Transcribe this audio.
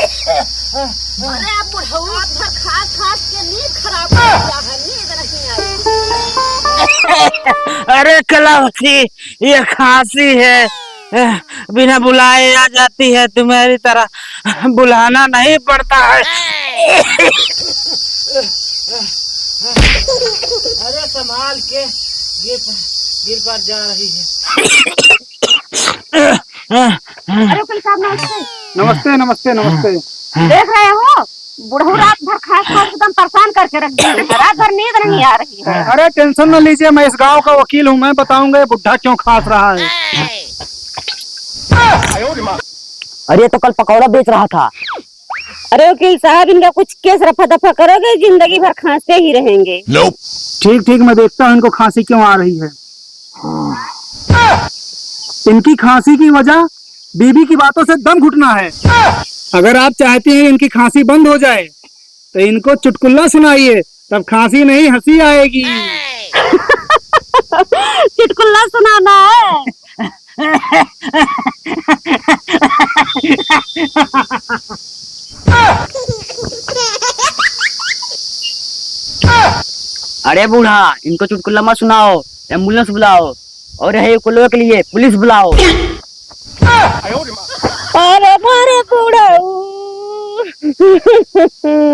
अरे बुढ़ऊ भर खास खास के नींद खराब हो गया है, नींद नहीं आई। अरे कलावती, ये खांसी है, बिना बुलाए आ जाती है, तुम्हारी तरह बुलाना नहीं पड़ता है। अरे संभाल के, गिर पर जा रही है। अरे वकील साहब नमस्ते। नमस्ते नमस्ते नमस्ते। देख रहे हो बुढ़ऊ रात भर खास खास एकदम परेशान करके रख दिए हैं, रात भर नींद नहीं आ रही है। अरे टेंशन न लीजिए, मैं इस गांव का वकील हूँ, मैं बताऊंगा ये बुढ़ा क्यों खास रहा है। अरे तो कल पकौड़ा बेच रहा था। अरे वकील साहब इनका कुछ केस रफा दफा करोगे, जिंदगी भर खांसते ही रहेंगे। ठीक ठीक, मैं देखता हूँ इनको खांसी क्यों आ रही है। इनकी खांसी की वजह बीबी की बातों से दम घुटना है। अगर आप चाहती हैं इनकी खांसी बंद हो जाए तो इनको चुटकुल्ला सुनाइए, तब खांसी नहीं हंसी आएगी। चुटकुल्ला सुनाना है। अरे बूढ़ा, इनको चुटकुल्ला मत सुनाओ, एम्बुलेंस बुलाओ, और रहे कुल्लों के लिए पुलिस बुलाओ। अरे मारे बुढ़ऊ।